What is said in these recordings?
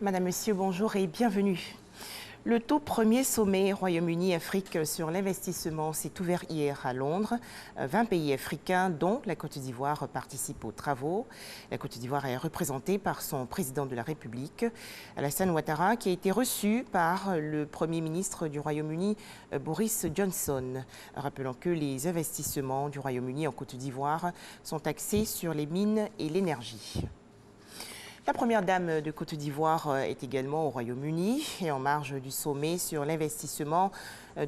Madame, Monsieur, bonjour et bienvenue. Le tout premier sommet Royaume-Uni-Afrique sur l'investissement s'est ouvert hier à Londres. 20 pays africains, dont la Côte d'Ivoire, participent aux travaux. La Côte d'Ivoire est représentée par son président de la République, Alassane Ouattara, qui a été reçu par le Premier ministre du Royaume-Uni, Boris Johnson. Rappelons que les investissements du Royaume-Uni en Côte d'Ivoire sont axés sur les mines et l'énergie. La première dame de Côte d'Ivoire est également au Royaume-Uni et en marge du sommet sur l'investissement,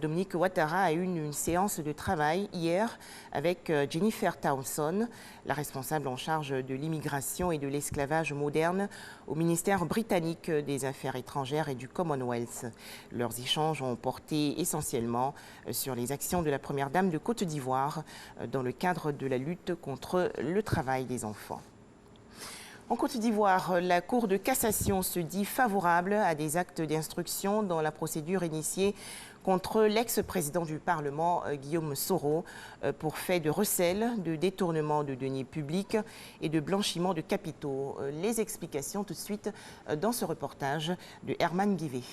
Dominique Ouattara a eu une séance de travail hier avec Jennifer Townsend, la responsable en charge de l'immigration et de l'esclavage moderne au ministère britannique des Affaires étrangères et du Commonwealth. Leurs échanges ont porté essentiellement sur les actions de la première dame de Côte d'Ivoire dans le cadre de la lutte contre le travail des enfants. En Côte d'Ivoire, la Cour de cassation se dit favorable à des actes d'instruction dans la procédure initiée contre l'ex-président du Parlement, Guillaume Soro, pour fait de recel, de détournement de deniers publics et de blanchiment de capitaux. Les explications tout de suite dans ce reportage de Herman Guivet.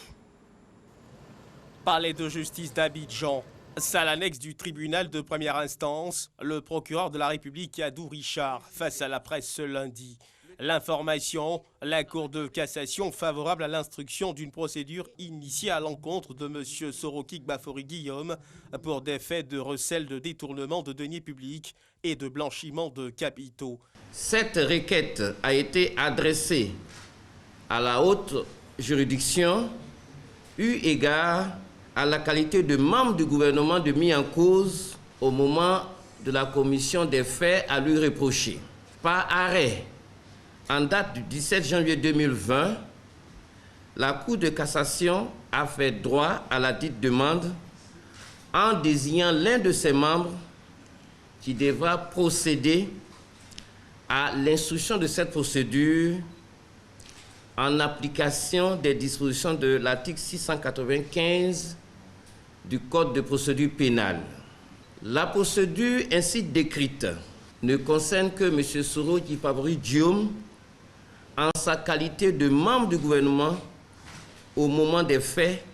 Palais de justice d'Abidjan, salle annexe du tribunal de première instance, le procureur de la République Adou Richard face à la presse ce lundi. L'information, la Cour de cassation favorable à l'instruction d'une procédure initiée à l'encontre de M. Sorokik Bafori Guillaume pour des faits de recel de détournement de deniers publics et de blanchiment de capitaux. Cette requête a été adressée à la haute juridiction eu égard à la qualité de membre du gouvernement de mis en cause au moment de la commission des faits à lui reprocher. Par arrêt en date du 17 janvier 2020, la Cour de cassation a fait droit à la dite demande en désignant l'un de ses membres qui devra procéder à l'instruction de cette procédure en application des dispositions de l'article 695 du Code de procédure pénale. La procédure ainsi décrite ne concerne que M. Sorokik Bafori Guillaume en sa qualité de membre du gouvernement au moment des faits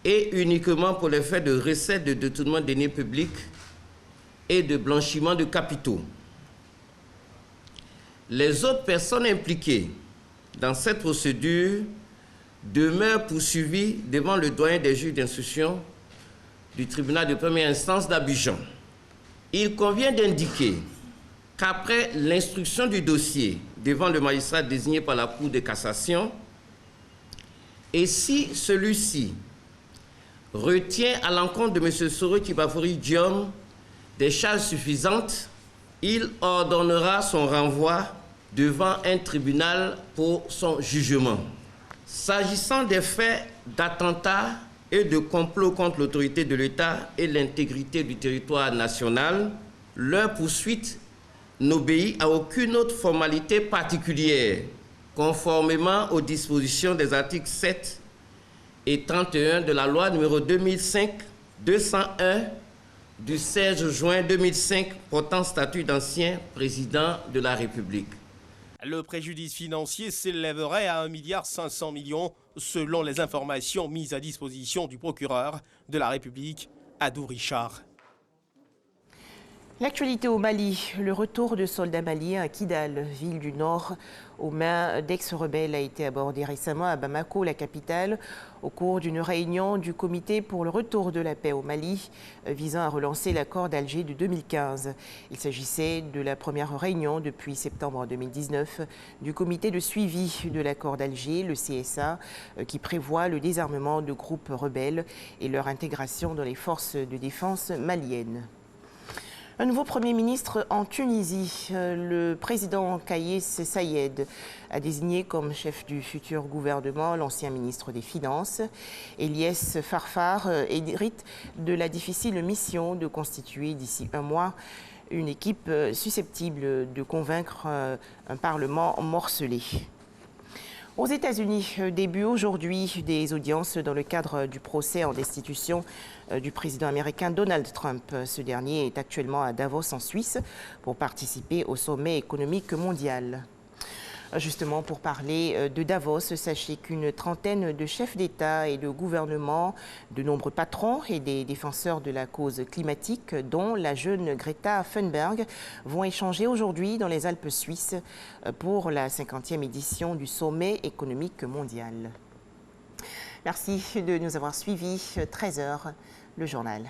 et uniquement pour les faits de recel de détournement de deniers publics et de blanchiment de capitaux. Les autres personnes impliquées dans cette procédure demeurent poursuivies devant le doyen des juges d'instruction du tribunal de première instance d'Abidjan. Il convient d'indiquer qu'après l'instruction du dossier devant le magistrat désigné par la Cour de cassation, et si celui-ci retient à l'encontre de M. Sorokik Bafori Guillaume des charges suffisantes, il ordonnera son renvoi devant un tribunal pour son jugement. S'agissant des faits d'attentat et de complot contre l'autorité de l'État et l'intégrité du territoire national, leur poursuite n'obéit à aucune autre formalité particulière, conformément aux dispositions des articles 7 et 31 de la loi numéro 2005-201 du 16 juin 2005 portant statut d'ancien président de la République. Le préjudice financier s'élèverait à 1,5 milliard selon les informations mises à disposition du procureur de la République, Adou Richard. L'actualité au Mali, le retour de soldats maliens à Kidal, ville du Nord, aux mains d'ex-rebelles, a été abordé récemment à Bamako, la capitale, au cours d'une réunion du comité pour le retour de la paix au Mali, visant à relancer l'accord d'Alger de 2015. Il s'agissait de la première réunion depuis septembre 2019 du comité de suivi de l'accord d'Alger, le CSA, qui prévoit le désarmement de groupes rebelles et leur intégration dans les forces de défense maliennes. Un nouveau Premier ministre en Tunisie, le président Kais Saied a désigné comme chef du futur gouvernement l'ancien ministre des Finances. Eliès Farfar hérite de la difficile mission de constituer d'ici un mois une équipe susceptible de convaincre un Parlement morcelé. Aux États-Unis, début aujourd'hui des audiences dans le cadre du procès en destitution du président américain Donald Trump. Ce dernier est actuellement à Davos en Suisse pour participer au sommet économique mondial. Justement, pour parler de Davos, sachez qu'une trentaine de chefs d'État et de gouvernement, de nombreux patrons et des défenseurs de la cause climatique, dont la jeune Greta Thunberg, vont échanger aujourd'hui dans les Alpes suisses pour la 50e édition du Sommet économique mondial. Merci de nous avoir suivis. 13h, le journal.